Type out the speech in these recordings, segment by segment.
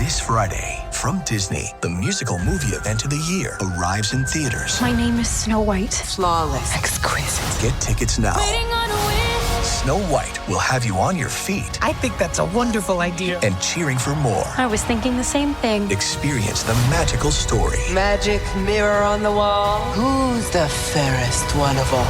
This Friday, from Disney, the musical movie event of the year arrives in theaters. My name is Snow White. Flawless. Exquisite. Get tickets now. Waiting on a wish. Snow White will have you on your feet I think that's a wonderful idea. and cheering for more. I was thinking the same thing. Experience the magical story. Magic mirror on the wall. Who's the fairest one of all?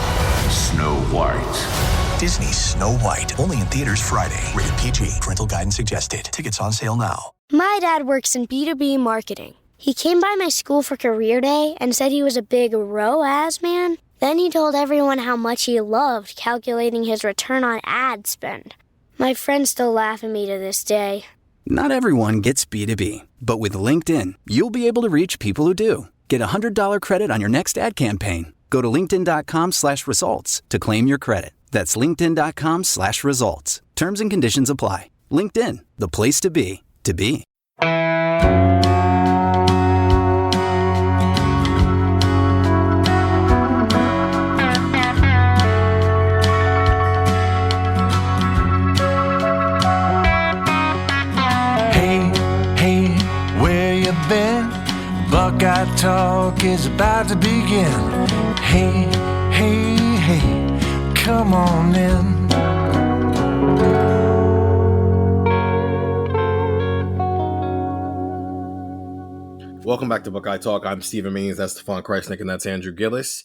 Snow White. Disney's Snow White. Only in theaters Friday. Rated PG. Parental guidance suggested. Tickets on sale now. My dad works in B2B marketing. He came by my school for career day and said he was a big ROAS man. Then he told everyone how much he loved calculating his return on ad spend. My friends still laugh at me to this day. Not everyone gets B2B, but with LinkedIn, you'll be able to reach people who do. Get a $100 credit on your next ad campaign. Go to linkedin.com/results to claim your credit. That's linkedin.com/results. Terms and conditions apply. LinkedIn, the place to be, to be. Buckeye Talk is about to begin. Hey, hey, hey, come on in. Welcome back to Buckeye Talk. I'm Stephen Means, that's Stefan, Krajisnik, and that's Andrew Gillis.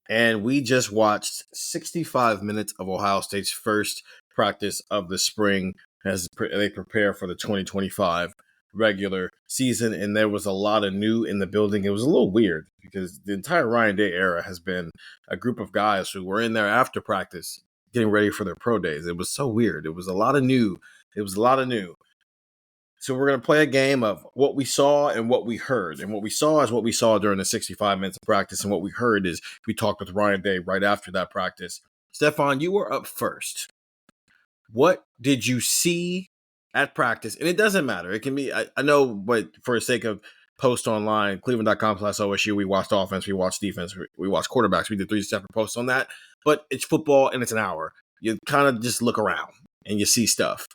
And we just watched 65 minutes of Ohio State's first practice of the spring as they prepare for the 2025 regular season, and there was a lot of new in the building. It was a little weird because the entire Ryan Day era has been a group of guys who were in there after practice getting ready for their pro days. It was so weird. It was a lot of new. So we're going to play a game of what we saw and what we heard. And what we saw is what we saw during the 65 minutes of practice, and what we heard is we talked with Ryan Day right after that practice. Stefan, you were up first. What did you see at practice? And it doesn't matter. It can be, I know, but for the sake of post online, cleveland.com/OSU, we watched offense, we watched defense, we watched quarterbacks. We did 3 separate posts on that. But it's football and it's an hour. You kind of just look around and you see stuff.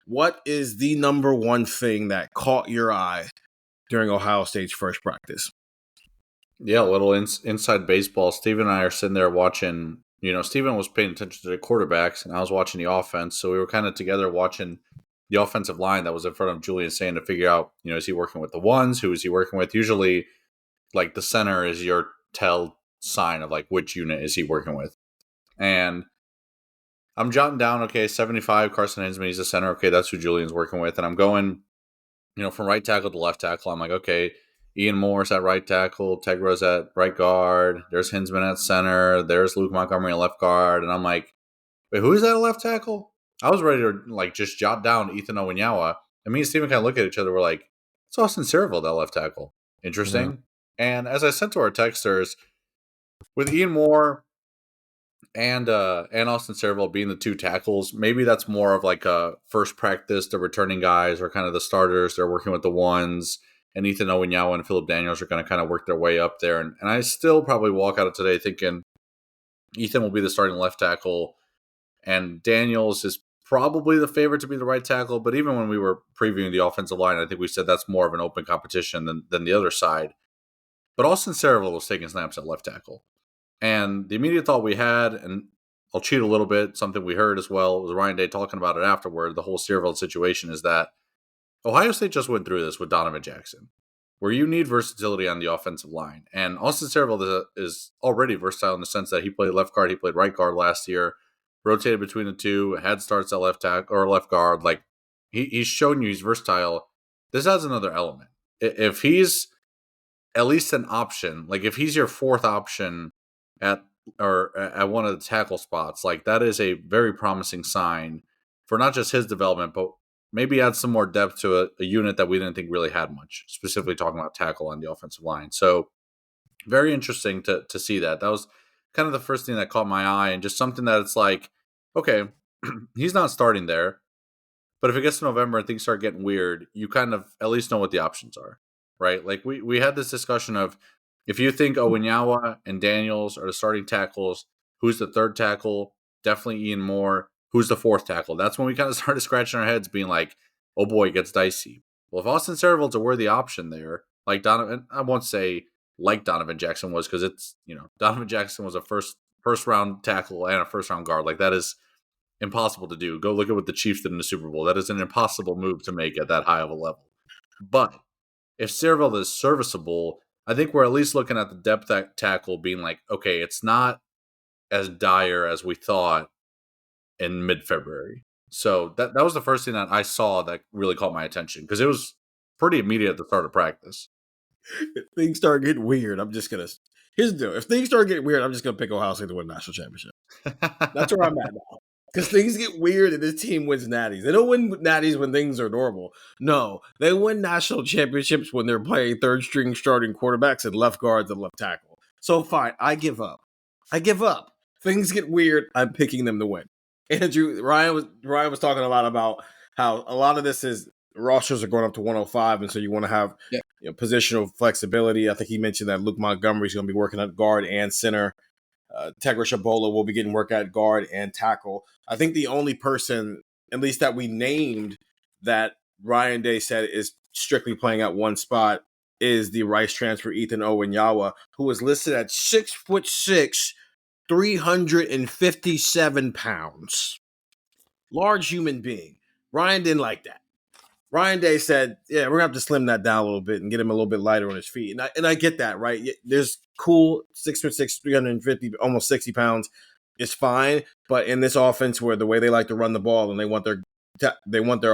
What is the number one thing that caught your eye during Ohio State's first practice? Yeah, a little inside baseball. Steven and I are sitting there watching. Steven was paying attention to the quarterbacks, and I was watching the offense. So we were kind of together watching the offensive line that was in front of Julian Sayin to figure out, is he working with the ones? Who is he working with? Usually, like, the center is your tell sign of, like, which unit is he working with. And I'm jotting down, okay, 75, Carson Hinsman, he's the center. Okay, that's who Julian's working with. And I'm going, from right tackle to left tackle. I'm like, okay, Ian Moore's at right tackle, Tegra's at right guard. There's Hinsman at center. There's Luke Montgomery at left guard. And I'm like, wait, who is that at left tackle? I was ready to just jot down Ethan Owinyawa. And me and Steven kind of look at each other. We're like, it's Austin Serval, that left tackle. Interesting. Yeah. And as I said to our texters, with Ian Moore and Austin Serval being the 2 tackles, maybe that's more of like a first practice. The returning guys are kind of the starters. They're working with the ones. And Ethan Owinyawa and Phillip Daniels are going to kind of work their way up there. And I still probably walk out of today thinking Ethan will be the starting left tackle. And Daniels is probably the favorite to be the right tackle, but even when we were previewing the offensive line, I think we said that's more of an open competition than the other side. But Austin Serval was taking snaps at left tackle. And the immediate thought we had, and I'll cheat a little bit, something we heard as well, was Ryan Day talking about it afterward, the whole Serval situation, is that Ohio State just went through this with Donovan Jackson, where you need versatility on the offensive line. And Austin Serval is already versatile in the sense that he played left guard, he played right guard last year, rotated between the two, had starts at left tackle or left guard. Like, he's shown you he's versatile. This adds another element. If he's at least an option, like if he's your 4th option at one of the tackle spots, like that is a very promising sign for not just his development, but maybe add some more depth to a unit that we didn't think really had much, specifically talking about tackle on the offensive line. So very interesting to see that. That was kind of the first thing that caught my eye, and just something that it's like, okay, he's not starting there, but if it gets to November and things start getting weird, you kind of at least know what the options are, right? Like we had this discussion of, if you think Owinyawa and Daniels are the starting tackles, who's the 3rd tackle? Definitely Ian Moore. Who's the 4th tackle? That's when we kind of started scratching our heads being like, oh boy, it gets dicey. Well, if Austin Saravel's a worthy option there, like Donovan, I won't say like Donovan Jackson was, because it's, Donovan Jackson was a first round tackle and a first round guard. Like, that is impossible to do. Go look at what the Chiefs did in the Super Bowl. That is an impossible move to make at that high of a level. But if Saravel is serviceable, I think we're at least looking at the depth tackle being like, okay, it's not as dire as we thought in mid-February. So that was the first thing that I saw that really caught my attention, because it was pretty immediate at the start of practice. If things start getting weird, here's the deal. If things start getting weird, I'm just gonna pick Ohio State to win the national championship. That's where I'm at now. Because things get weird and this team wins natties. They don't win natties when things are normal. No, they win national championships when they're playing third string starting quarterbacks and left guards and left tackle. So fine, I give up. Things get weird. I'm picking them to win. Andrew, Ryan was talking a lot about how a lot of this is rosters are going up to 105, and so you want to have positional flexibility. I think he mentioned that Luke Montgomery's going to be working at guard and center. Tegra Shabola will be getting work at guard and tackle. I think the only person, at least that we named, that Ryan Day said is strictly playing at one spot is the Rice transfer Ethan Owenyawa, who is listed at 6'6", 357 pounds. Large human being. Ryan didn't like that. Ryan Day said, yeah, we're going to have to slim that down a little bit and get him a little bit lighter on his feet. And I get that, right? There's cool 6'6", 350, almost 60 pounds is fine. But in this offense where the way they like to run the ball and they want their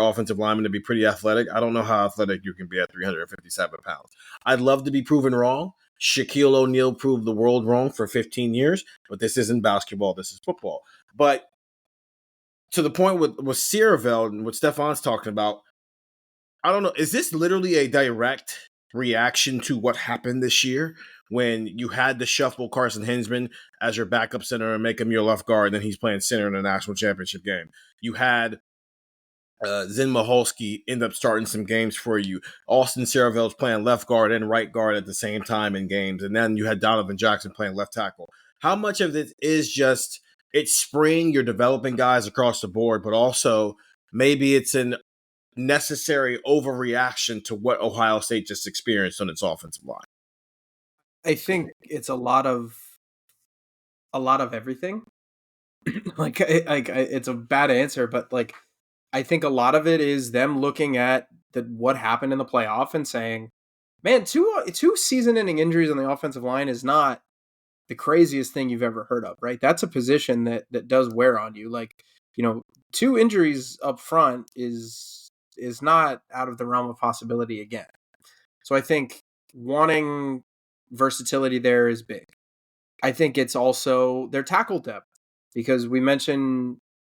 offensive linemen to be pretty athletic, I don't know how athletic you can be at 357 pounds. I'd love to be proven wrong. Shaquille O'Neal proved the world wrong for 15 years, but this isn't basketball. This is football. But to the point with Saravel and what Stefan's talking about, I don't know. Is this literally a direct reaction to what happened this year when you had to shuffle Carson Hinsman as your backup center and make him your left guard, and then he's playing center in a national championship game? You had Zen Maholski end up starting some games for you. Austin Saravel's playing left guard and right guard at the same time in games, and then you had Donovan Jackson playing left tackle. How much of it is just it's spring, you're developing guys across the board, but also maybe it's an necessary overreaction to what Ohio State just experienced on its offensive line? I think it's a lot of everything. like it's a bad answer, but like I think a lot of it is them looking at what happened in the playoff and saying, man, two season-ending injuries on the offensive line is not the craziest thing you've ever heard of, right? That's a position that does wear on you. Like, 2 injuries up front is not out of the realm of possibility again. So I think wanting versatility there is big. I think it's also their tackle depth, because we mentioned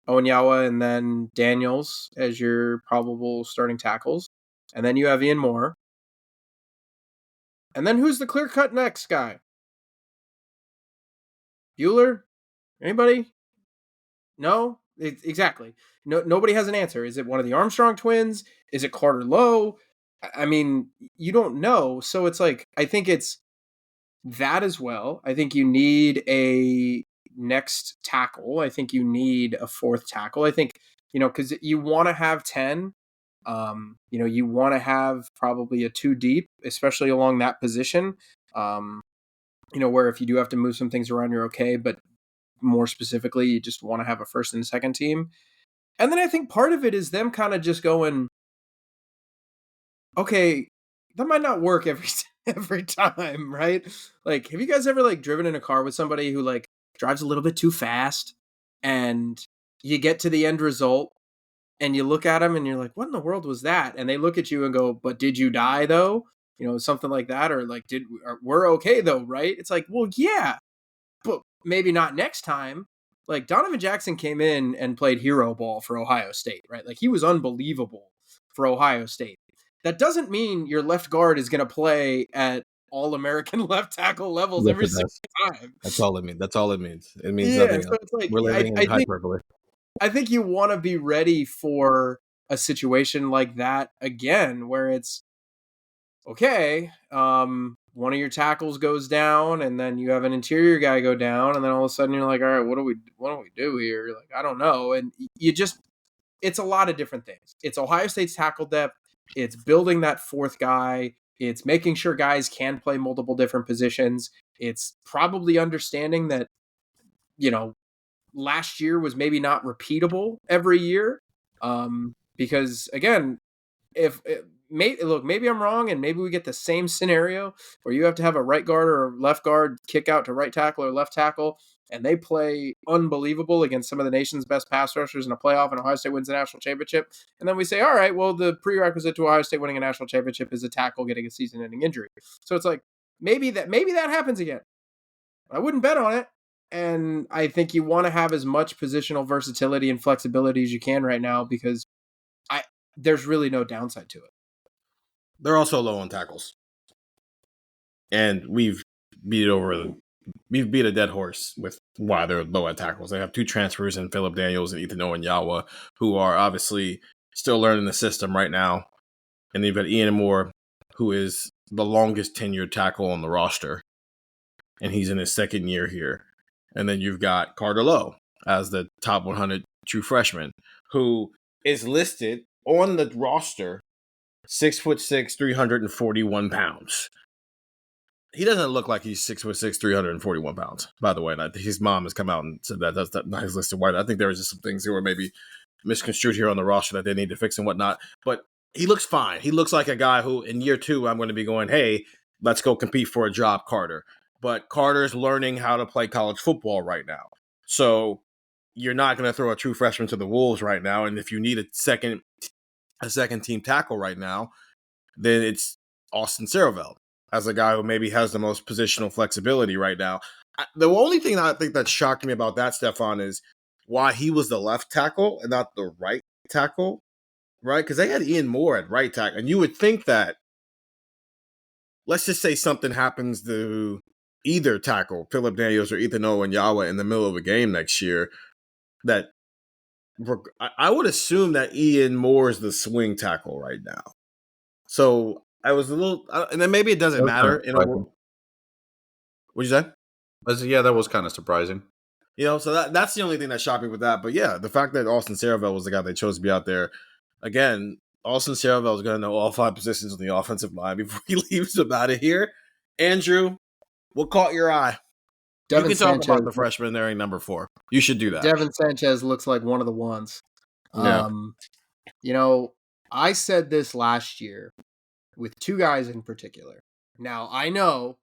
Owenyawa and then Daniels as your probable starting tackles. And then you have Ian Moore. And then who's the clear-cut next guy? Bueller? Anybody? No? Exactly. No, nobody has an answer. Is it one of the Armstrong twins? Is it Carter Lowe? I mean, you don't know. So it's like, I think it's that as well. I think you need a next tackle. I think you need a fourth tackle. I think, because you want to have 10. You want to have probably a 2 deep, especially along that position. Where if you do have to move some things around, you're okay. But more specifically, you just want to have a first and second team. And then I think part of it is them kind of just going, okay, that might not work every time, right? Like, have you guys ever driven in a car with somebody who drives a little bit too fast, and you get to the end result and you look at them and you're like, what in the world was that? And they look at you and go, but did you die though? Something like that, or we're okay though, right? It's like, well, yeah, but maybe not next time. Like, Donovan Jackson came in and played hero ball for Ohio State, right? Like, he was unbelievable for Ohio State. That doesn't mean your left guard is going to play at all-American left tackle levels every single time. That's all it means. It means nothing else. It's like, we're living in hyperbole. I think you want to be ready for a situation like that again, where it's, okay, one of your tackles goes down, and then you have an interior guy go down, and then all of a sudden you're like, all right, what do we do here? You're like, I don't know. And it's a lot of different things. It's Ohio State's tackle depth. It's building that fourth guy. It's making sure guys can play multiple different positions. It's probably understanding that, last year was maybe not repeatable every year. Because again, maybe I'm wrong, and maybe we get the same scenario where you have to have a right guard or a left guard kick out to right tackle or left tackle, and they play unbelievable against some of the nation's best pass rushers in a playoff, and Ohio State wins the national championship. And then we say, all right, well, the prerequisite to Ohio State winning a national championship is a tackle getting a season-ending injury. So it's like, maybe that happens again. I wouldn't bet on it. And I think you want to have as much positional versatility and flexibility as you can right now, because there's really no downside to it. They're also low on tackles. And we've beat a dead horse with why they're low at tackles. They have two transfers in Phillip Daniels and Ethan Owenyawa, who are obviously still learning the system right now. And they've got Ian Moore, who is the longest tenured tackle on the roster. And he's in his second year here. And then you've got Carter Lowe as the top 100 true freshman, who is listed on the roster 6'6", 341 pounds. He doesn't look like he's 6'6", 341 pounds, by the way. And his mom has come out and said that's not his listed weight. I think there was just some things that were maybe misconstrued here on the roster that they need to fix and whatnot. But he looks fine. He looks like a guy who, in year 2, I'm going to be going, hey, let's go compete for a job, Carter. But Carter's learning how to play college football right now. So you're not going to throw a true freshman to the wolves right now. And if you need a second team tackle right now, then it's Austin Saraveld as a guy who maybe has the most positional flexibility right now. The only thing that I think that shocked me about that, Stefan, is why he was the left tackle and not the right tackle, right? Because they had Ian Moore at right tackle. And you would think that, let's just say something happens to either tackle, Phillip Daniels or Ethan Owenyawa, in the middle of a game next year, that I would assume that Ian Moore is the swing tackle right now. So I was a little, and then maybe it doesn't matter. What'd you say? Yeah, that was kind of surprising. So that's the only thing that shocked me with that. But yeah, the fact that Austin Saraveld was the guy they chose to be out there, again, Austin Saraveld is going to know all 5 positions on the offensive line before he leaves them out of here. Andrew, what caught your eye? Devin you can talk Sanchez, about the freshman there in number 4. You should do that. Devin Sanchez looks like one of the ones. Yeah. I said this last year with 2 guys in particular. Now, I know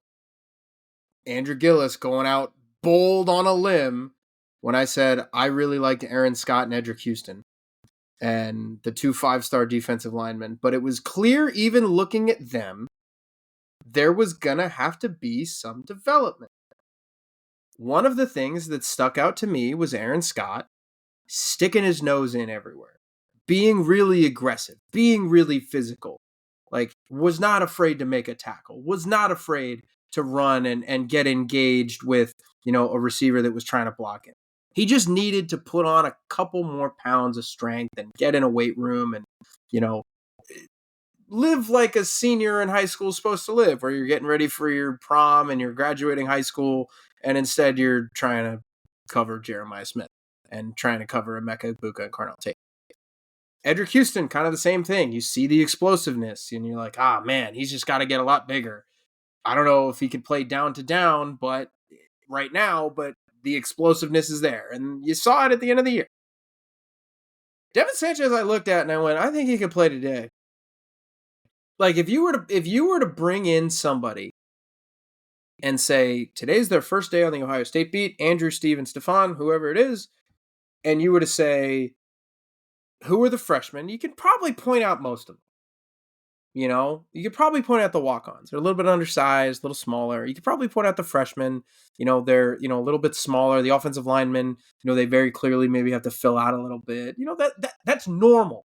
Andrew Gillis going out bold on a limb when I said I really liked Aaron Scott and Edric Houston and the 2 5-star defensive linemen. But it was clear, even looking at them, there was going to have to be some development. One of the things that stuck out to me was Aaron Scott sticking his nose in everywhere, being really aggressive, being really physical, was not afraid to make a tackle, was not afraid to run and get engaged with, a receiver that was trying to block him. He just needed to put on a couple more pounds of strength and get in a weight room and, live like a senior in high school is supposed to live, where you're getting ready for your prom and you're graduating high school, and instead you're trying to cover Jeremiah Smith and trying to cover Emeka Egbuka and Carnell Tate. Edric Houston, kind of the same thing. You see the explosiveness and you're like, man, he's just got to get a lot bigger. I don't know if he could play down to down, but right now, but the explosiveness is there. And you saw it at the end of the year. Devin Sanchez, I looked at and I went, I think he could play today. If you were to bring in somebody and say, today's their first day on the Ohio State beat, Andrew, Steve, and Stefan, whoever it is, and you were to say, who are the freshmen? You could probably point out most of them. You could probably point out the walk-ons. They're a little bit undersized, a little smaller. You could probably point out the freshmen. They're, a little bit smaller. The offensive linemen, they very clearly maybe have to fill out a little bit. That's normal.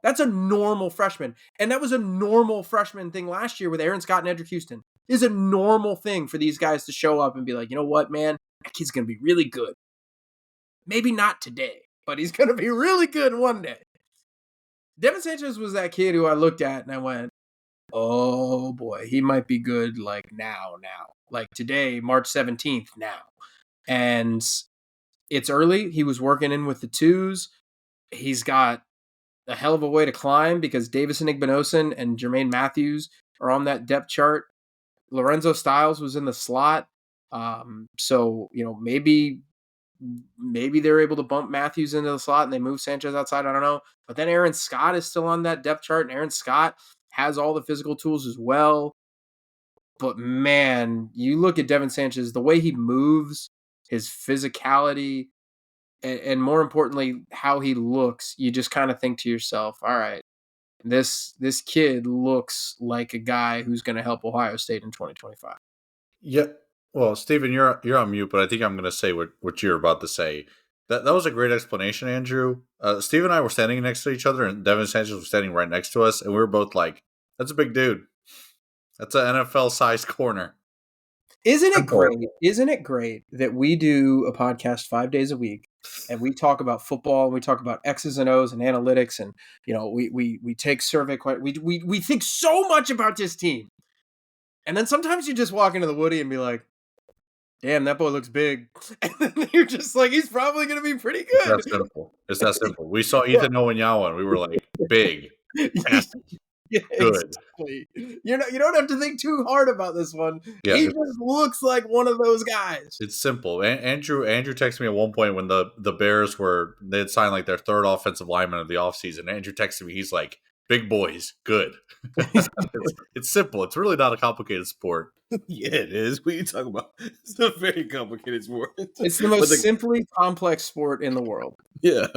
That's a normal freshman. And that was a normal freshman thing last year with Aaron Scott and Edric Houston. It is a normal thing for these guys to show up and be like, you know what, man? That kid's going to be really good. Maybe not today, but he's going to be really good one day. Devin Sanchez was that kid who I looked at and I went, oh boy, he might be good now. Today, March 17th now. And it's early. He was working in with the 2s. He's got a hell of a way to climb because Davison Igbinosun and Jermaine Matthews are on that depth chart. Lorenzo Styles was in the slot. So, maybe they're able to bump Matthews into the slot and they move Sanchez outside. I don't know. But then Aaron Scott is still on that depth chart, and Aaron Scott has all the physical tools as well. But man, you look at Devin Sanchez, the way he moves, his physicality, and more importantly, how he looks, you just kind of think to yourself, all right, this kid looks like a guy who's going to help Ohio State in 2025. Yeah. Well, Stephen, you're on mute, but I think I'm going to say what you're about to say. That was a great explanation, Andrew. Steve and I were standing next to each other, and Devin Sanchez was standing right next to us, and we were both like, "That's a big dude. That's an NFL-sized corner." Isn't it great? Isn't it great that we do a podcast 5 days a week and we talk about football and we talk about X's and O's and analytics and we take survey questions. We think so much about this team. And then sometimes you just walk into the Woody and be like, damn, that boy looks big. And then you're just like, he's probably going to be pretty good. It's that simple. We saw Ethan Owens-Yawa and we were like, big. Yeah, good. Exactly. You don't have to think too hard about this one. Yeah, he just looks like one of those guys. It's simple. Andrew texted me at one point when the Bears they had signed like their third offensive lineman of the offseason. Andrew texted me, he's like, big boys, good. It's simple. It's really not a complicated sport. Yeah, it is. What are you talking about? It's a very complicated sport. It's the most simply complex sport in the world. Yeah.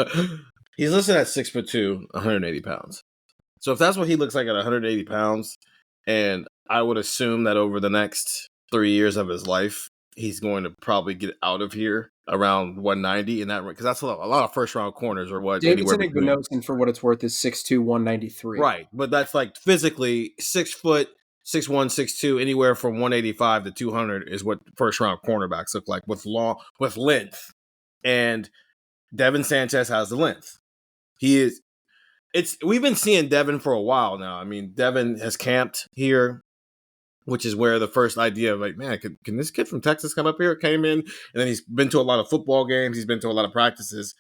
He's listed at 6'2", 180 pounds. So if that's what he looks like at 180 pounds, and I would assume that over the next 3 years of his life, he's going to probably get out of here around 190 in that, because that's a lot of first round corners or what. Davidson Igbinosun, for what it's worth, is 6'2", 193. Right, but that's like physically 6 foot, 6'1", 6'2", anywhere from 185 to 200 is what first round cornerbacks look like with length. And Devin Sanchez has the length. We've been seeing Devin for a while now. I mean, Devin has camped here, which is where the first idea of like, man, can this kid from Texas come up here? Came in, and then he's been to a lot of football games. He's been to a lot of practices,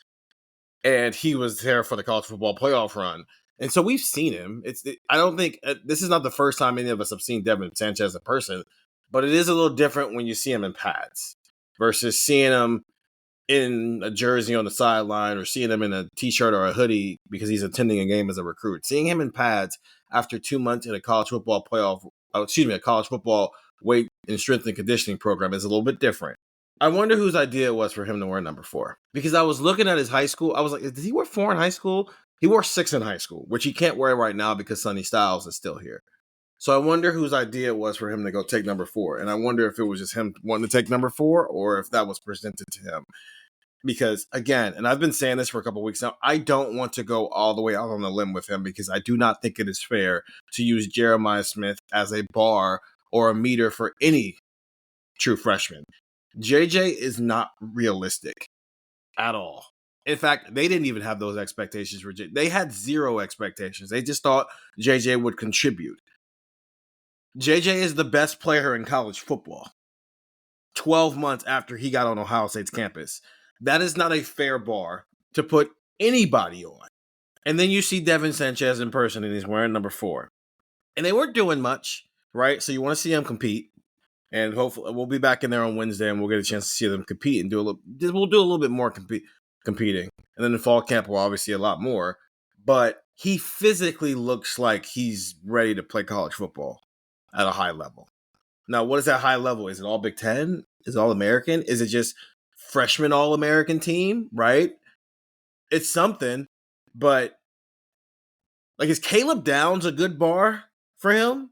and he was there for the college football playoff run. And so we've seen him. I don't think this is not the first time any of us have seen Devin Sanchez in person, but it is a little different when you see him in pads versus seeing him in a jersey on the sideline or seeing him in a t-shirt or a hoodie because he's attending a game as a recruit. Seeing him in pads after 2 months in a college football a college football weight and strength and conditioning program is a little bit different. I wonder whose idea it was for him to wear number 4, because I was looking at his high school. I was like, did he wear 4 in high school? He wore 6 in high school, which he can't wear right now because Sonny Styles is still here. So I wonder whose idea it was for him to go take number 4. And I wonder if it was just him wanting to take number 4 or if that was presented to him. Because, again, and I've been saying this for a couple of weeks now, I don't want to go all the way out on the limb with him because I do not think it is fair to use Jeremiah Smith as a bar or a meter for any true freshman. JJ is not realistic at all. In fact, they didn't even have those expectations for JJ. They had 0 expectations. They just thought JJ would contribute. JJ is the best player in college football 12 months after he got on Ohio State's campus. That is not a fair bar to put anybody on. And then you see Devin Sanchez in person, and he's wearing number 4. And they weren't doing much, right? So you want to see him compete. And hopefully we'll be back in there on Wednesday, and we'll get a chance to see them compete and we'll do a little bit more competing. And then in fall camp, we'll obviously a lot more. But he physically looks like he's ready to play college football at a high level. Now, what is that high level? Is it all Big Ten? Is it all American? Is it just freshman All-American team, right? It's something, but like, is Caleb Downs a good bar for him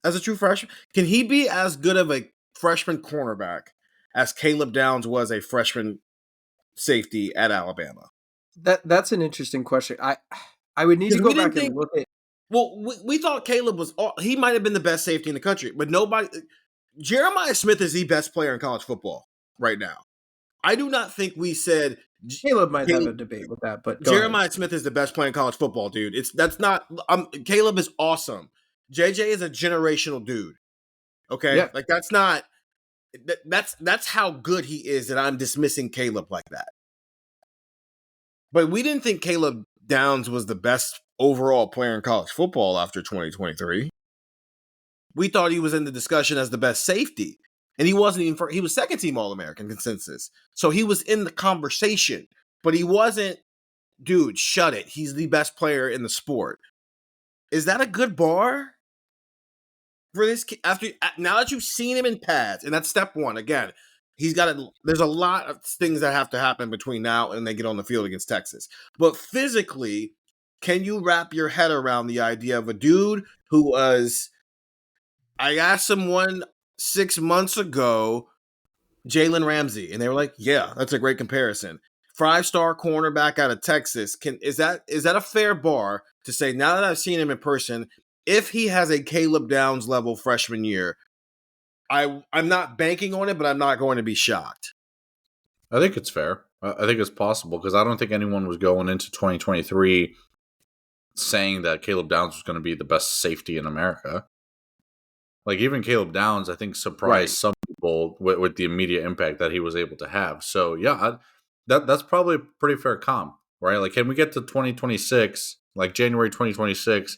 as a true freshman? Can he be as good of a freshman cornerback as Caleb Downs was a freshman safety at Alabama? That's an interesting question. I would need to go back and look at. Well, we thought Caleb he might have been the best safety in the country, but Jeremiah Smith is the best player in college football right now. I do not think we said Caleb might have a debate with that, but Jeremiah Smith is the best player in college football, dude. Caleb is awesome. JJ is a generational dude. Okay, yeah. Like that's how good he is that I'm dismissing Caleb like that. But we didn't think Caleb Downs was the best overall player in college football after 2023. We thought he was in the discussion as the best safety. And he wasn't even he was second team All-American consensus. So he was in the conversation, but he wasn't, dude, shut it. He's the best player in the sport. Is that a good bar for this kid? Now that you've seen him in pads, and that's step one. Again, there's a lot of things that have to happen between now and they get on the field against Texas. But physically, can you wrap your head around the idea of a dude who was, I asked someone 6 months ago, Jalen Ramsey, and they were like, yeah, that's a great comparison. 5-star cornerback out of Texas. Is that a fair bar to say, now that I've seen him in person, if he has a Caleb Downs level freshman year, I'm not banking on it, but I'm not going to be shocked. I think it's fair. I think it's possible because I don't think anyone was going into 2023 saying that Caleb Downs was going to be the best safety in America. Like, even Caleb Downs, I think, surprised some people with the immediate impact that he was able to have. So, yeah, that's probably a pretty fair comp, right? Like, can we get to 2026, like January 2026,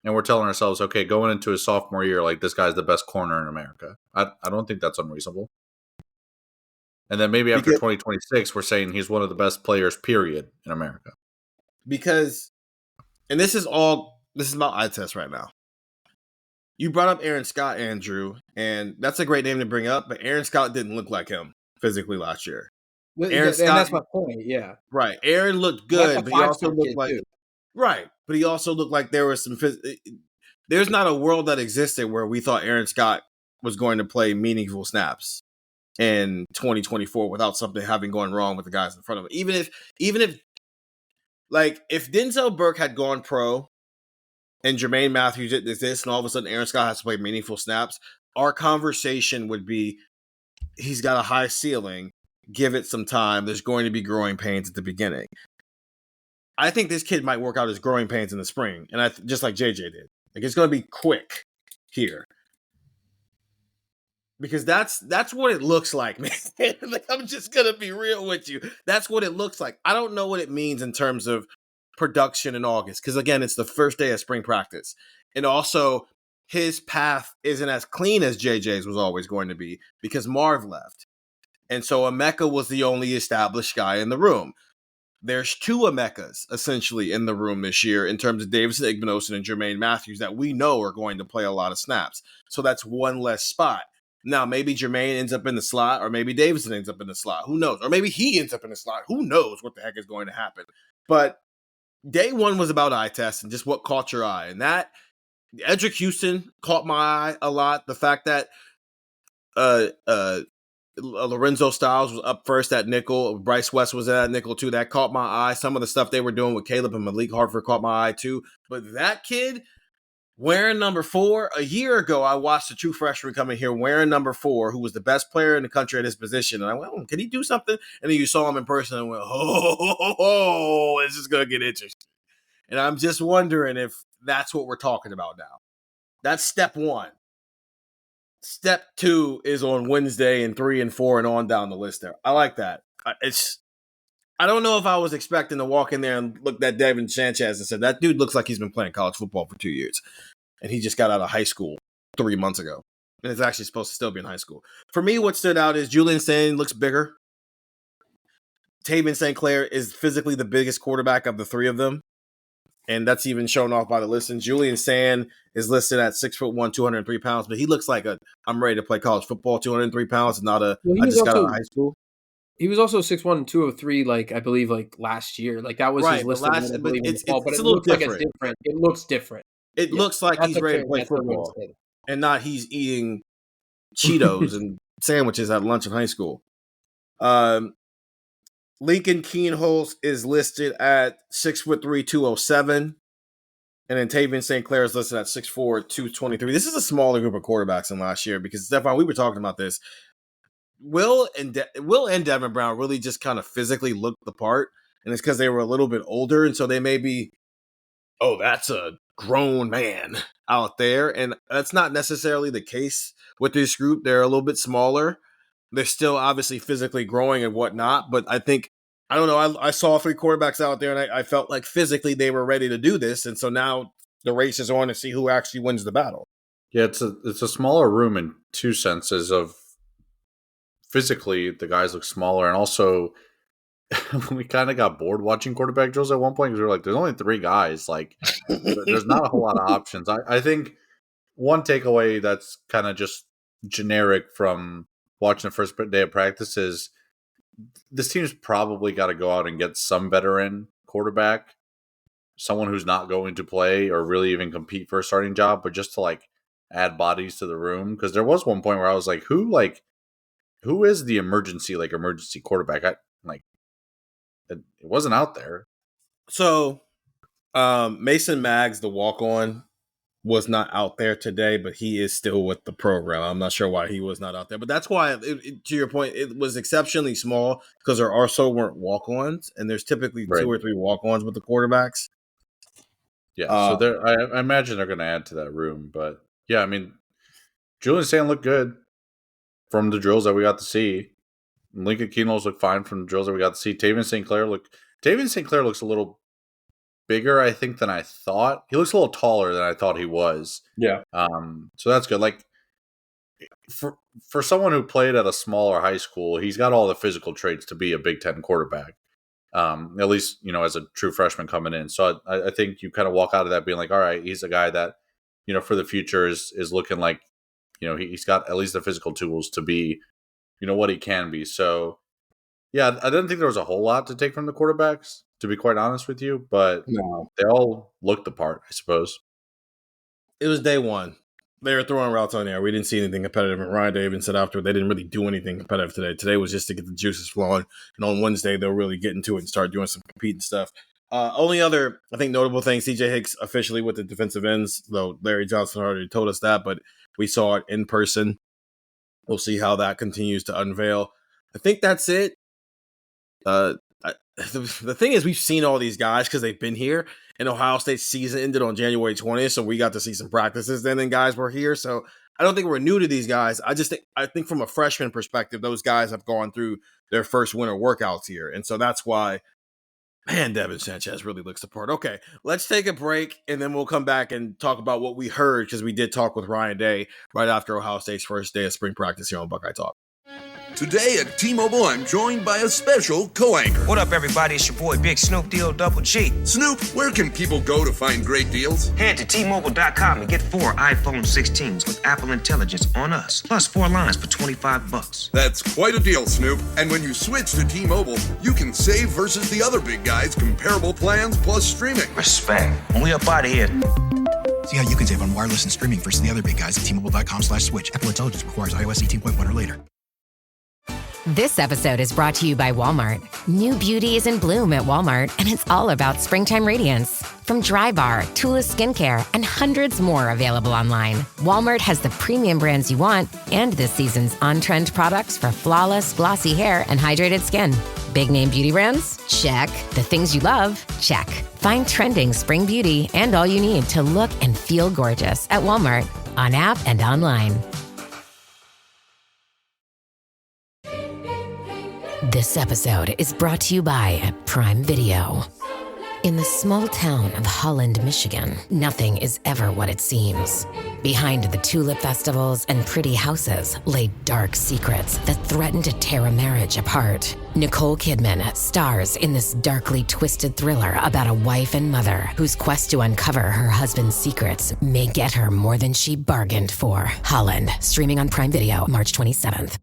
and we're telling ourselves, okay, going into his sophomore year, like, this guy's the best corner in America? I don't think that's unreasonable. And then maybe after 2026, we're saying he's one of the best players, period, in America. Because, and this is about eye test right now. You brought up Aaron Scott, Andrew, and that's a great name to bring up, but Aaron Scott didn't look like him physically last year. Aaron Scott, and that's my point, yeah. Right. Aaron looked good, but he also looked like – right. But he also looked like there was some – there's not a world that existed where we thought Aaron Scott was going to play meaningful snaps in 2024 without something having gone wrong with the guys in front of him. Even if like, if Denzel Burke had gone pro and Jermaine Matthews did this, and all of a sudden Aaron Scott has to play meaningful snaps, our conversation would be, he's got a high ceiling, give it some time, there's going to be growing pains at the beginning. I think this kid might work out his growing pains in the spring, and just like JJ did. Like, it's going to be quick here. Because that's what it looks like, man. Like, I'm just going to be real with you. That's what it looks like. I don't know what it means in terms of production in August, because again, it's the first day of spring practice, and also his path isn't as clean as JJ's was always going to be because Marv left, and so Emeka was the only established guy in the room. There's two Emekas essentially in the room this year in terms of Davidson Igbinosun and Jermaine Matthews that we know are going to play a lot of snaps, so that's one less spot. Now, maybe Jermaine ends up in the slot, or maybe Davidson ends up in the slot. Who knows? Or maybe he ends up in the slot. Who knows what the heck is going to happen? But day one was about eye test and just what caught your eye. And that, Edric Houston caught my eye a lot. The fact that Lorenzo Styles was up first at nickel. Bryce West was at nickel too. That caught my eye. Some of the stuff they were doing with Caleb and Malik Hartford caught my eye too. But that kid wearing number 4, a year ago, I watched a true freshman come in here wearing number 4, who was the best player in the country at his position. And I went, can he do something? And then you saw him in person and went, this is going to get interesting. And I'm just wondering if that's what we're talking about now. That's step 1. Step 2 is on Wednesday, and 3 and 4 and on down the list there. I like that. I don't know if I was expecting to walk in there and look at Devin Sanchez and said, that dude looks like he's been playing college football for 2 years. And he just got out of high school 3 months ago. And it's actually supposed to still be in high school. For me, what stood out is Julian Sayin looks bigger. Devin Sanchez is physically the biggest quarterback of the 3 of them. And that's even shown off by the listings. Julian Sayin is listed at 6'1", 203 pounds, but he looks like I'm ready to play college football, 203 pounds, and not I just got out of high school. He was also 6'1" and 203, I believe, last year. Like, that was his listing. But it's a little different. It looks different. It looks like he's ready to play football, and not he's eating Cheetos and sandwiches at lunch in high school. Lincoln Keenholz is listed at 6'3", 207. And then Tavian St. Clair is listed at 6'4", 223. This is a smaller group of quarterbacks than last year because, Stefan, we were talking about this. Will and Devin Brown really just kind of physically looked the part, and it's because they were a little bit older, and so they may be, that's a grown man out there, and that's not necessarily the case with this group. They're a little bit smaller. They're still obviously physically growing and whatnot, but I think I don't know. I saw 3 quarterbacks out there, and I felt like physically they were ready to do this. And so now the race is on to see who actually wins the battle. Yeah, it's a smaller room in two senses of physically the guys look smaller, and also we kind of got bored watching quarterback drills at one point because we were like, there's only 3 guys. Like, there's not a whole lot of options. I think one takeaway that's kind of just generic from watching the first day of practice is this team's probably got to go out and get some veteran quarterback, someone who's not going to play or really even compete for a starting job, but just to like add bodies to the room. Because there was one point where I was like, who is the emergency quarterback? It wasn't out there. So Mason Maggs, the walk-on, was not out there today, but he is still with the program. I'm not sure why he was not out there, but that's why, to your point, it was exceptionally small because there also weren't walk-ons, and there's typically 2 or 3 walk-ons with the quarterbacks. Yeah, so I imagine they're going to add to that room, but yeah, I mean, Julian Sayin looked good from the drills that we got to see. Lincoln Keenel's looked fine from the drills that we got to see. Devin Sanchez looks a little bigger, I think, than I thought. He looks a little taller than I thought he was. Yeah. So that's good. Like for someone who played at a smaller high school, he's got all the physical traits to be a Big Ten quarterback. At least, as a true freshman coming in. So I think you kind of walk out of that being like, all right, he's a guy that, for the future is looking like, he's got at least the physical tools to be, what he can be. So, yeah, I didn't think there was a whole lot to take from the quarterbacks, to be quite honest with you, but they all looked the part, I suppose. It was day one. They were throwing routes on there. We didn't see anything competitive. And Ryan Day even said after they didn't really do anything competitive today. Today was just to get the juices flowing. And on Wednesday, they'll really get into it and start doing some competing stuff. Only other, I think, notable thing, CJ Hicks officially with the defensive ends, though Larry Johnson already told us that, but we saw it in person. We'll see how that continues to unveil. I think that's it. The thing is, we've seen all these guys because they've been here, and Ohio State's season ended on January 20th, so we got to see some practices then, and guys were here. So I don't think we're new to these guys. I think from a freshman perspective, those guys have gone through their first winter workouts here, and so that's why, man, Devin Sanchez really looks the part. Okay, let's take a break, and then we'll come back and talk about what we heard, because we did talk with Ryan Day right after Ohio State's first day of spring practice here on Buckeye Talk. Today at T-Mobile, I'm joined by a special co-anchor. What up, everybody? It's your boy, Big Snoop Deal Double G. Snoop, where can people go to find great deals? Head to T-Mobile.com and get 4 iPhone 16s with Apple Intelligence on us, plus 4 lines for $25. That's quite a deal, Snoop. And when you switch to T-Mobile, you can save versus the other big guys' comparable plans plus streaming. Respect. When we up out of here. See how you can save on wireless and streaming versus the other big guys at T-Mobile.com/switch. Apple Intelligence requires iOS 18.1 or later. This episode is brought to you by Walmart. New beauty is in bloom at Walmart, and it's all about springtime radiance. From Drybar, Tula Skincare, and hundreds more available online, Walmart has the premium brands you want and this season's on-trend products for flawless, glossy hair and hydrated skin. Big name beauty brands? Check. The things you love? Check. Find trending spring beauty and all you need to look and feel gorgeous at Walmart, on app and online. This episode is brought to you by Prime Video. In the small town of Holland, Michigan, nothing is ever what it seems. Behind the tulip festivals and pretty houses lay dark secrets that threaten to tear a marriage apart. Nicole Kidman stars in this darkly twisted thriller about a wife and mother whose quest to uncover her husband's secrets may get her more than she bargained for. Holland, streaming on Prime Video March 27th.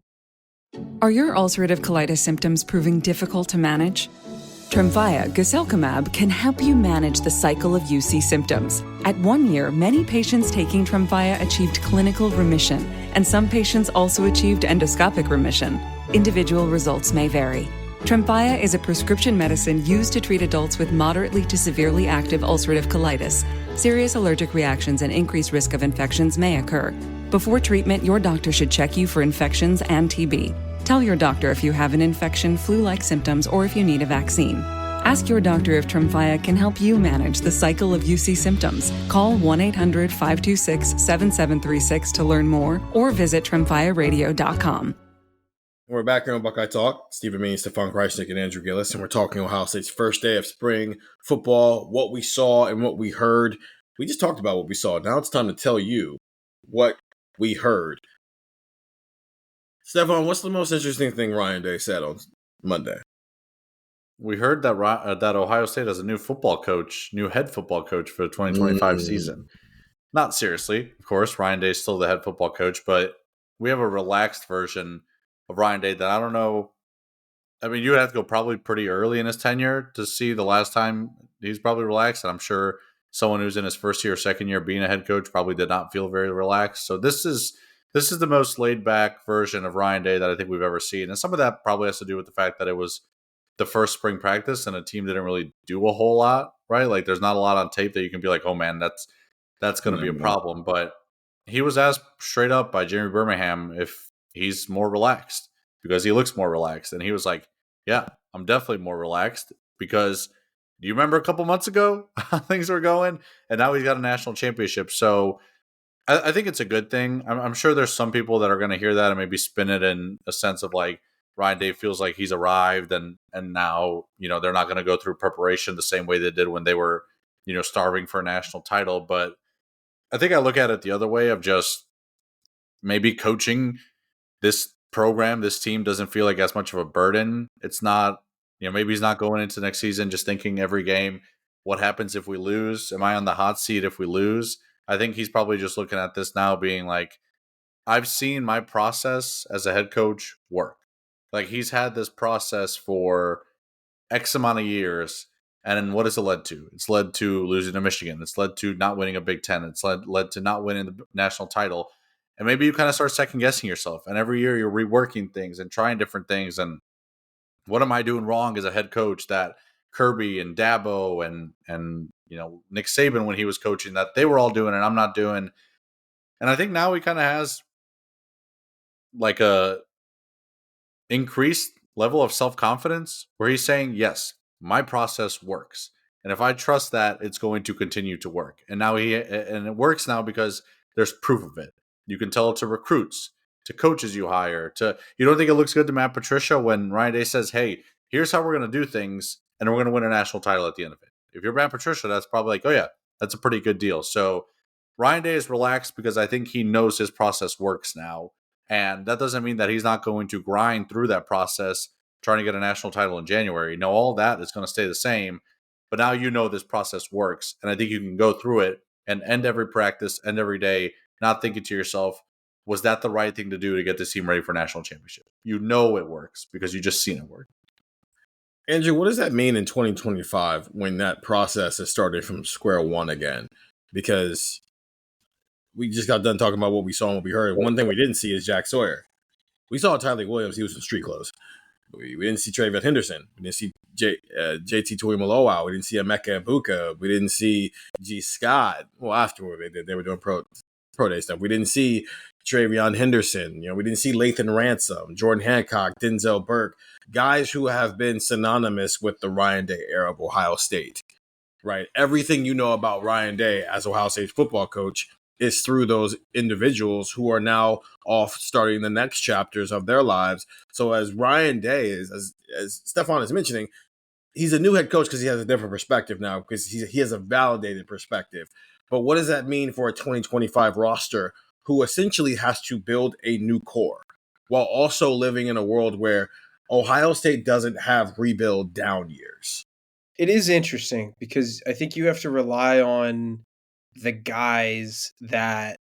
Are your ulcerative colitis symptoms proving difficult to manage? Tremfya guselkumab can help you manage the cycle of UC symptoms. At 1 year, many patients taking Tremfya achieved clinical remission, and some patients also achieved endoscopic remission. Individual results may vary. Tremfya is a prescription medicine used to treat adults with moderately to severely active ulcerative colitis. Serious allergic reactions and increased risk of infections may occur. Before treatment, your doctor should check you for infections and TB. Tell your doctor if you have an infection, flu-like symptoms, or if you need a vaccine. Ask your doctor if Tremfya can help you manage the cycle of UC symptoms. Call 1-800-526-7736 to learn more, or visit tremfyaradio.com. We're back here on Buckeye Talk. Stephen Means, Stefan, Krajisnik, and Andrew Gillis, and we're talking Ohio State's first day of spring football, what we saw and what we heard. We just talked about what we saw. Now it's time to tell you what we heard. Stefan, what's the most interesting thing Ryan Day said on Monday? We heard that that Ohio State has a new football coach, new head football coach for the 2025 season. Not seriously, of course. Ryan Day is still the head football coach, but we have a relaxed version of Ryan Day that I don't know. I mean, you would have to go probably pretty early in his tenure to see the last time he's probably relaxed. And I'm sure someone who's in his first year or second year being a head coach probably did not feel very relaxed. So this is the most laid back version of Ryan Day that I think we've ever seen. And some of that probably has to do with the fact that it was the first spring practice and a team didn't really do a whole lot, right? Like there's not a lot on tape that you can be like, oh man, that's going to be a problem. But he was asked straight up by Jeremy Birmingham if he's more relaxed because he looks more relaxed. And he was like, yeah, I'm definitely more relaxed because do you remember a couple months ago how things were going? And now he's got a national championship. So I think it's a good thing. I'm sure there's some people that are going to hear that and maybe spin it in a sense of like Ryan Day feels like he's arrived and now, they're not going to go through preparation the same way they did when they were, starving for a national title. But I think I look at it the other way of just maybe coaching this program, this team doesn't feel like as much of a burden. It's not, maybe he's not going into next season just thinking every game, what happens if we lose? Am I on the hot seat if we lose? I think he's probably just looking at this now being like, I've seen my process as a head coach work. Like he's had this process for X amount of years. And then what has it led to? It's led to losing to Michigan. It's led to not winning a Big Ten. It's led to not winning the national title. And maybe you kind of start second guessing yourself. And every year you're reworking things and trying different things. And what am I doing wrong as a head coach that Kirby and Dabo and Nick Saban when he was coaching that they were all doing and I'm not doing. And I think now he kind of has like a increased level of self-confidence where he's saying, yes, my process works. And if I trust that, it's going to continue to work. And now it works now because there's proof of it. You can tell it to recruits, to coaches you hire, you don't think it looks good to Matt Patricia when Ryan Day says, hey, here's how we're going to do things, and we're going to win a national title at the end of it. If you're Matt Patricia, that's probably like, oh yeah, that's a pretty good deal. So Ryan Day is relaxed because I think he knows his process works now. And that doesn't mean that he's not going to grind through that process trying to get a national title in January. No, all that is going to stay the same. But now this process works. And I think you can go through it and end every practice, end every day, not thinking to yourself, was that the right thing to do to get this team ready for national championship? You know it works because you just seen it work. Andrew, what does that mean in 2025 when that process has started from square one again? Because we just got done talking about what we saw and what we heard. One thing we didn't see is Jack Sawyer. We saw Tyler Williams. He was in street clothes. We didn't see Travion Henderson. We didn't see JT Tuimoloau. We didn't see Emeka Ibuka. We didn't see G. Scott. Well, afterward, they were doing pro day stuff. We didn't see Travion Henderson. We didn't see Lathan Ransom, Jordan Hancock, Denzel Burke, guys who have been synonymous with the Ryan Day era of Ohio State, right? Everything you know about Ryan Day as Ohio State's football coach is through those individuals who are now off starting the next chapters of their lives. So as Ryan Day is, as Stefan is mentioning, he's a new head coach because he has a different perspective now because he has a validated perspective. But what does that mean for a 2025 roster who essentially has to build a new core while also living in a world where Ohio State doesn't have rebuild down years? It is interesting because I think you have to rely on the guys that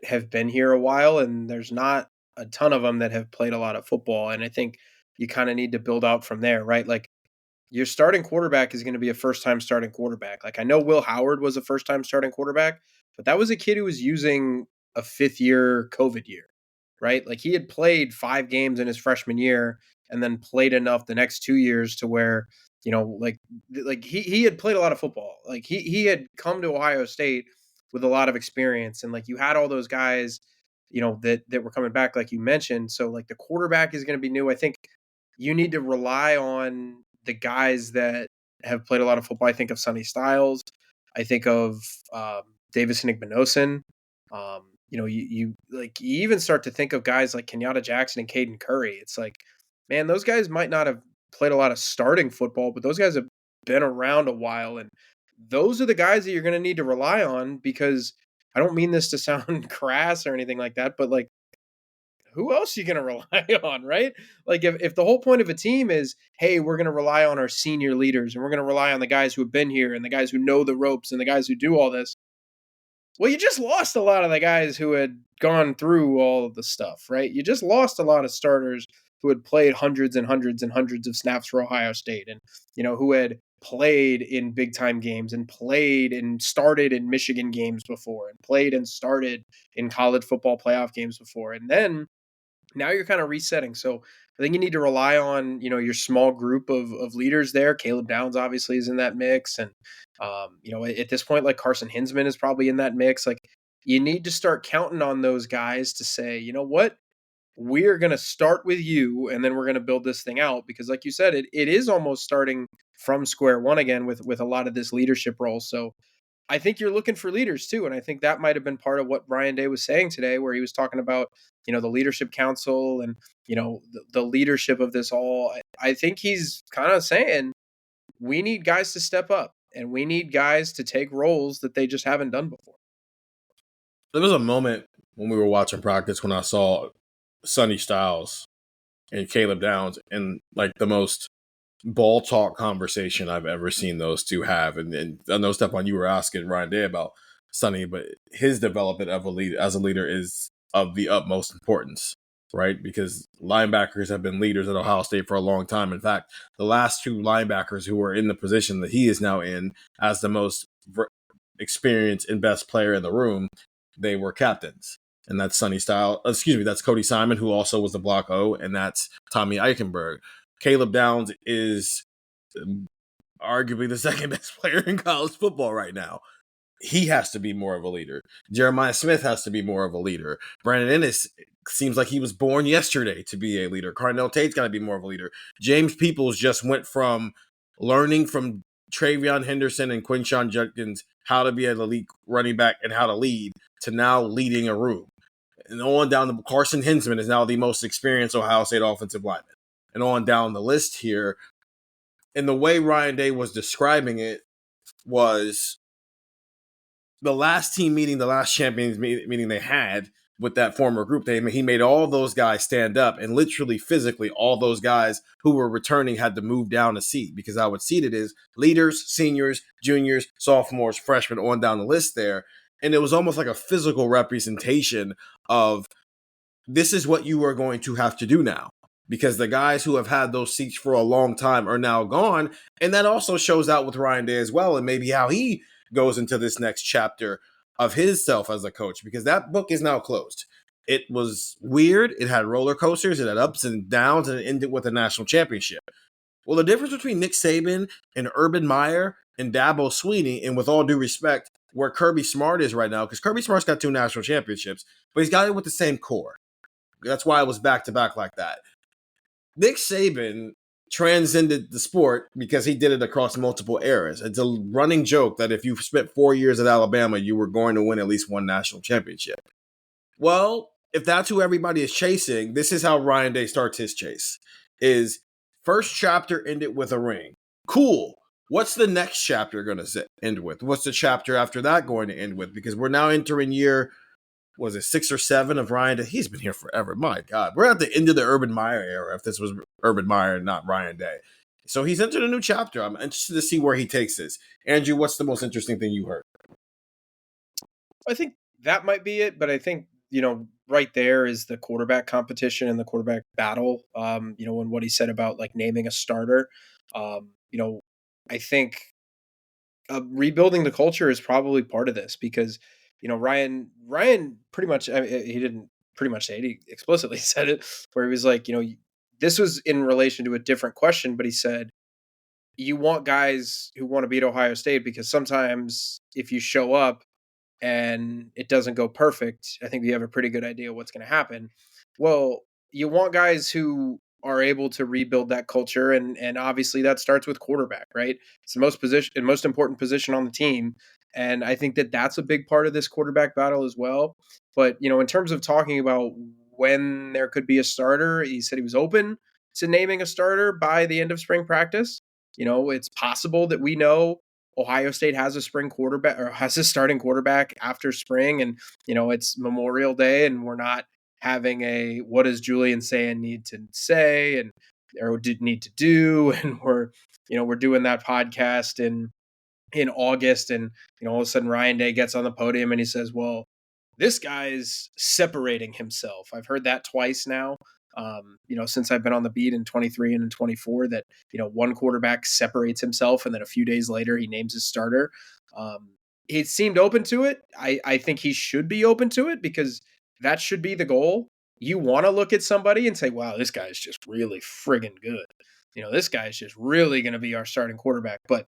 have been here a while, and there's not a ton of them that have played a lot of football. And I think you kind of need to build out from there, right? Like your starting quarterback is going to be a first-time starting quarterback. Like I know Will Howard was a first-time starting quarterback, but that was a kid who was using a fifth-year COVID year, right? Like he had played 5 games in his freshman year and then played enough the next 2 years to where, like he had played a lot of football. Like he had come to Ohio State with a lot of experience, and like you had all those guys, that were coming back, like you mentioned. So like the quarterback is going to be new. I think you need to rely on the guys that have played a lot of football. I think of Sonny Styles. I think of Davis Nigbinosin. you even start to think of guys like Kenyatta Jackson and Caden Curry. It's like, man, those guys might not have played a lot of starting football, but those guys have been around a while. And those are the guys that you're going to need to rely on, because I don't mean this to sound crass or anything like that, but like, who else are you going to rely on, right? Like if the whole point of a team is, hey, we're going to rely on our senior leaders and we're going to rely on the guys who have been here and the guys who know the ropes and the guys who do all this. Well, you just lost a lot of the guys who had gone through all of the stuff, right? You just lost a lot of starters who had played hundreds and hundreds and hundreds of snaps for Ohio State, and who had played in big time games and played and started in Michigan games before and played and started in college football playoff games before. And then now you're kind of resetting. So I think you need to rely on, your small group of leaders there. Caleb Downs obviously is in that mix. And, at this point, like Carson Hinsman is probably in that mix. Like you need to start counting on those guys to say, you know what, we're going to start with you and then we're going to build this thing out. Because like you said, it is almost starting from square one again with a lot of this leadership role. So I think you're looking for leaders too. And I think that might have been part of what Ryan Day was saying today, where he was talking about, the leadership council and, the leadership of this all. I think he's kind of saying we need guys to step up and we need guys to take roles that they just haven't done before. There was a moment when we were watching practice when I saw Sonny Styles and Caleb Downs in like the most ball talk conversation I've ever seen those two have. And I know, Stefan, you were asking Ryan Day about Sonny, but his development of as a leader is of the utmost importance, right? Because linebackers have been leaders at Ohio State for a long time. In fact, the last two linebackers who were in the position that he is now in as the most experienced and best player in the room, they were captains. And that's that's Cody Simon, who also was the block O, and that's Tommy Eichenberg. Caleb Downs is arguably the second best player in college football right now. He has to be more of a leader. Jeremiah Smith has to be more of a leader. Brandon Ennis seems like he was born yesterday to be a leader. Carnell Tate's got to be more of a leader. James Peoples just went from learning from Travion Henderson and Quinshawn Judkins how to be an elite running back and how to lead to now leading a room. And on down to Carson Hinsman is now the most experienced Ohio State offensive lineman. And on down the list here. And the way Ryan Day was describing it was the last team meeting, the last champions meeting they had with that former group. He made all those guys stand up, and literally physically all those guys who were returning had to move down a seat, because how it's seated is leaders, seniors, juniors, sophomores, freshmen, on down the list there. And it was almost like a physical representation of this is what you are going to have to do now, because the guys who have had those seats for a long time are now gone. And that also shows out with Ryan Day as well, and maybe how he goes into this next chapter of his self as a coach, because that book is now closed. It was weird. It had roller coasters. It had ups and downs, and it ended with a national championship. Well, the difference between Nick Saban and Urban Meyer and Dabo Swinney, and with all due respect, where Kirby Smart is right now, because Kirby Smart's got 2 national championships, but he's got it with the same core. That's why it was back-to-back like that. Nick Saban transcended the sport because he did it across multiple eras. It's a running joke that if you spent 4 years at Alabama, you were going to win at least one national championship. Well, if that's who everybody is chasing, this is how Ryan Day starts his chase. Is first chapter ended with a ring. Cool. What's the next chapter going to end with? What's the chapter after that going to end with? Because we're now entering year, was it 6 or 7 of Ryan Day? He's been here forever. My God. We're at the end of the Urban Meyer era, if this was Urban Meyer and not Ryan Day. So he's entered a new chapter. I'm interested to see where he takes this. Andrew, what's the most interesting thing you heard? I think that might be it, but I think, right there is the quarterback competition and the quarterback battle, and what he said about like naming a starter. I think rebuilding the culture is probably part of this, because Ryan pretty much, he didn't pretty much say it, he explicitly said it, where he was like, this was in relation to a different question, but he said, you want guys who want to beat Ohio State, because sometimes if you show up and it doesn't go perfect, I think you have a pretty good idea what's going to happen. Well, you want guys who are able to rebuild that culture, and obviously that starts with quarterback, right? It's the most important position on the team, And I think that that's a big part of this quarterback battle as well. But, in terms of talking about when there could be a starter, he said he was open to naming a starter by the end of spring practice. It's possible that we know Ohio State has a spring quarterback or has a starting quarterback after spring, and it's Memorial Day, and we're not having a what does Julian Sayin need to say and or did need to do, and we're doing that podcast in August, and all of a sudden Ryan Day gets on the podium and he says, "Well, this guy's separating himself." I've heard that twice now. Since I've been on the beat in 23 and in 24, that, one quarterback separates himself and then a few days later he names his starter. He seemed open to it. I think he should be open to it because that should be the goal. You want to look at somebody and say, wow, this guy's just really friggin' good. This guy's just really going to be our starting quarterback. But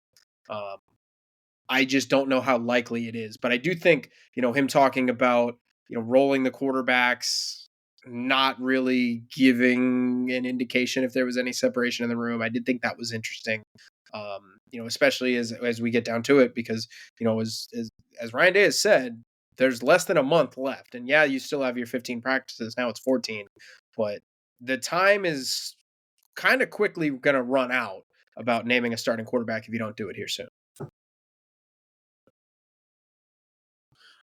I just don't know how likely it is. But I do think, him talking about, rolling the quarterbacks, not really giving an indication if there was any separation in the room. I did think that was interesting, especially as we get down to it, because, as Ryan Day has said, there's less than a month left. And yeah, you still have your 15 practices. Now it's 14. But the time is kind of quickly going to run out about naming a starting quarterback if you don't do it here soon.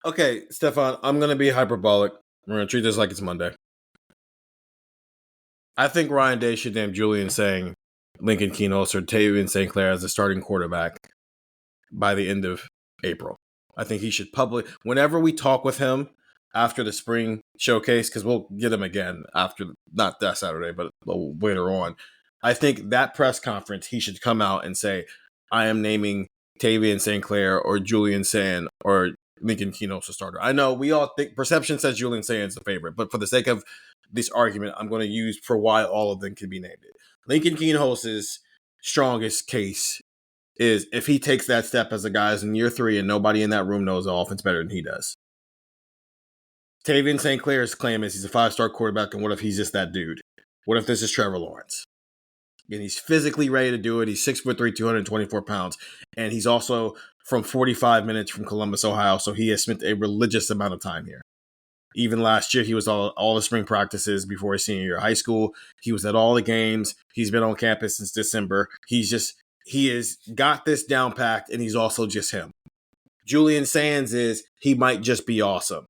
Okay, Stefan, I'm going to be hyperbolic. We're going to treat this like it's Monday. I think Ryan Day should name Julian Sayin, Lincoln Keenos, or Devin Sanchez as the starting quarterback by the end of April. I think he should whenever we talk with him after the spring showcase, because we'll get him again after, not that Saturday, but later on. I think that press conference, he should come out and say, I am naming Devin Sanchez or Julian Sayin or Lincoln Keenos a starter. I know we all think perception says Julian Sayin's the favorite, but for the sake of this argument, I'm going to use for why all of them can be named. Lincoln Keenos' strongest case is if he takes that step as a guy in year 3 and nobody in that room knows the offense better than he does. Devin Sanchez' claim is he's a 5-star quarterback, and what if he's just that dude? What if this is Trevor Lawrence? And he's physically ready to do it. He's 6'3", 224 pounds. And he's also from 45 minutes from Columbus, Ohio. So he has spent a religious amount of time here. Even last year, he was all the spring practices before his senior year of high school. He was at all the games. He's been on campus since December. He has got this down packed, and he's also just him. Julian Sayin is he might just be awesome.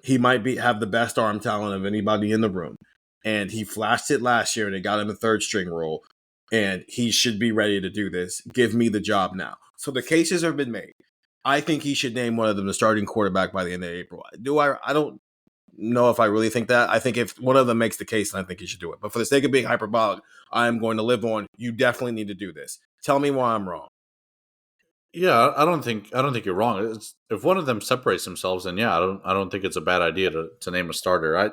He might have the best arm talent of anybody in the room. And he flashed it last year, and it got him a 3rd string role. And he should be ready to do this. Give me the job now. So the cases have been made. I think he should name one of them the starting quarterback by the end of April. I don't know if I really think that. I think if one of them makes the case, then I think he should do it. But for the sake of being hyperbolic, I'm going to live on, you definitely need to do this. Tell me why I'm wrong. Yeah, I don't think you're wrong. If one of them separates themselves, then yeah, I don't think it's a bad idea to name a starter.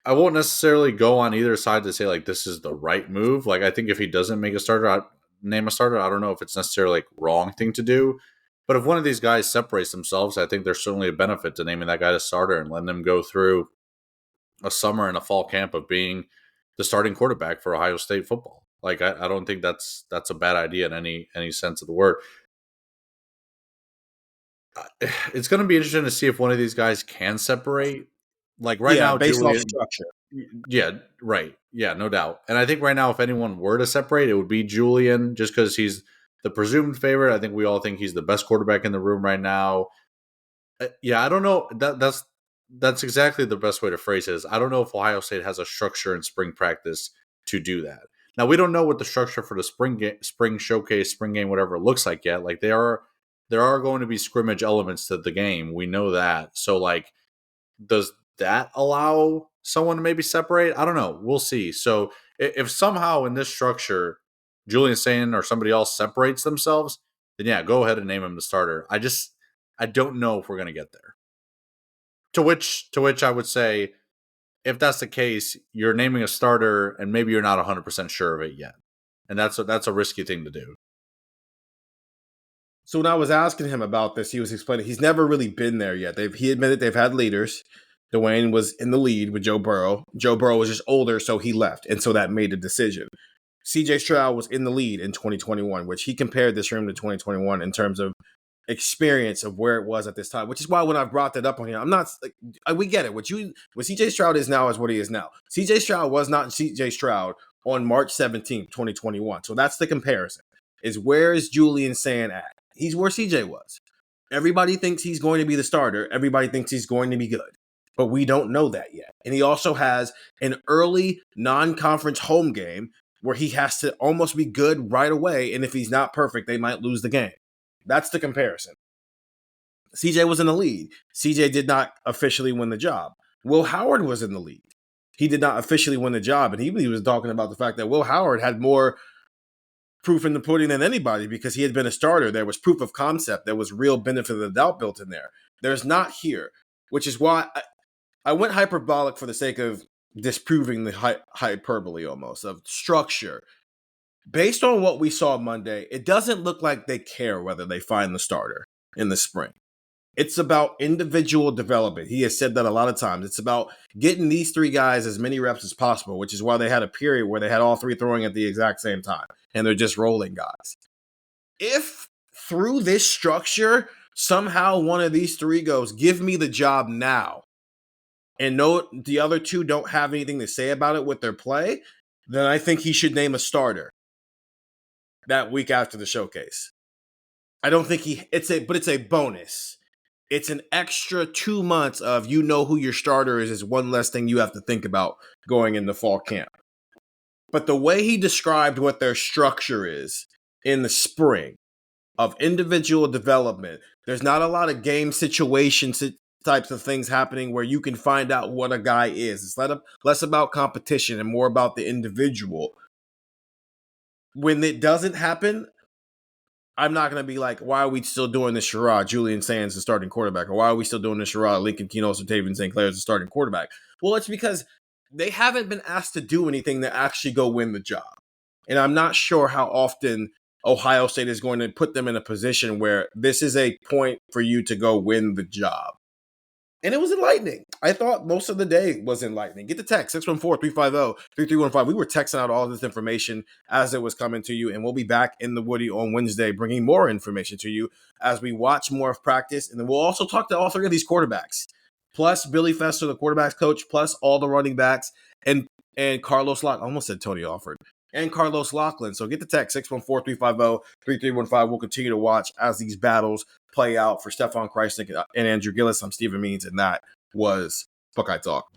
I won't necessarily go on either side to say like this is the right move. Like I think if he doesn't make a starter, name a starter, I don't know if it's necessarily like wrong thing to do. But if one of these guys separates themselves, I think there's certainly a benefit to naming that guy the starter and letting them go through a summer and a fall camp of being the starting quarterback for Ohio State football. Like I don't think that's a bad idea in any sense of the word. It's going to be interesting to see if one of these guys can separate. Like right now, based Julian, off structure. Yeah, right. Yeah, no doubt. And I think right now, if anyone were to separate, it would be Julian, just because he's the presumed favorite. I think we all think he's the best quarterback in the room right now. Yeah, I don't know. That's exactly the best way to phrase it. Is I don't know if Ohio State has a structure in spring practice to do that. Now we don't know what the structure for the spring showcase, spring game, whatever it looks like yet. Like there are going to be scrimmage elements to the game. We know that. So like, does that allow someone to maybe separate? I don't know. We'll see. So if somehow in this structure, Julian Sayin or somebody else separates themselves, then yeah, go ahead and name him the starter. I don't know if we're going to get there. To which I would say, if that's the case, you're naming a starter and maybe you're not 100% sure of it yet. And that's a risky thing to do. So when I was asking him about this, he was explaining he's never really been there yet. He admitted they've had leaders. Dwayne was in the lead with Joe Burrow. Joe Burrow was just older, so he left. And so that made a decision. CJ Stroud was in the lead in 2021, which he compared this room to 2021 in terms of experience of where it was at this time, which is why when I brought that up on here, I'm not like, we get it. What CJ Stroud is now is what he is now. CJ Stroud was not CJ Stroud on March 17th, 2021. So that's the comparison, is where is Julian Sayin at? He's where CJ was. Everybody thinks he's going to be the starter. Everybody thinks he's going to be good, but we don't know that yet. And he also has an early non-conference home game where he has to almost be good right away. And if he's not perfect, they might lose the game. That's the comparison. CJ was in the lead. CJ did not officially win the job. Will Howard was in the lead. He did not officially win the job. And he was talking about the fact that Will Howard had more proof in the pudding than anybody because he had been a starter. There was proof of concept. There was real benefit of the doubt built in there. There's not here, which is why I went hyperbolic for the sake of disproving the hyperbole almost of structure. Based on what we saw Monday, it doesn't look like they care whether they find the starter in the spring. It's about individual development. He has said that a lot of times. It's about getting these three guys as many reps as possible, which is why they had a period where they had all three throwing at the exact same time, and they're just rolling guys. If through this structure, somehow one of these three goes, give me the job now, and no, the other two don't have anything to say about it with their play, then I think he should name a starter that week after the showcase. I don't think it's a bonus. It's an extra 2 months of who your starter is one less thing you have to think about going into fall camp. But the way he described what their structure is in the spring of individual development, there's not a lot of game situations types of things happening where you can find out what a guy is. It's less about competition and more about the individual. When it doesn't happen, I'm not going to be like, why are we still doing this charade? Julian Sayin is the starting quarterback. Or why are we still doing this charade? Lincoln Keno's or Devin Sanchez is the starting quarterback. Well, it's because they haven't been asked to do anything to actually go win the job. And I'm not sure how often Ohio State is going to put them in a position where this is a point for you to go win the job. And it was enlightening. I thought most of the day was enlightening. Get the text, 614-350-3315. We were texting out all this information as it was coming to you, and we'll be back in the Woody on Wednesday bringing more information to you as we watch more of practice. And then we'll also talk to all three of these quarterbacks, plus Billy Fester, the quarterback's coach, plus all the running backs, and Carlos Locklin. I almost said Tony Alford. And Carlos Locklin. So get the text, 614-350-3315. We'll continue to watch as these battles play out for Stefan Krajisnik and Andrew Gillis. I'm Stephen Means, and that was Buckeye Talk.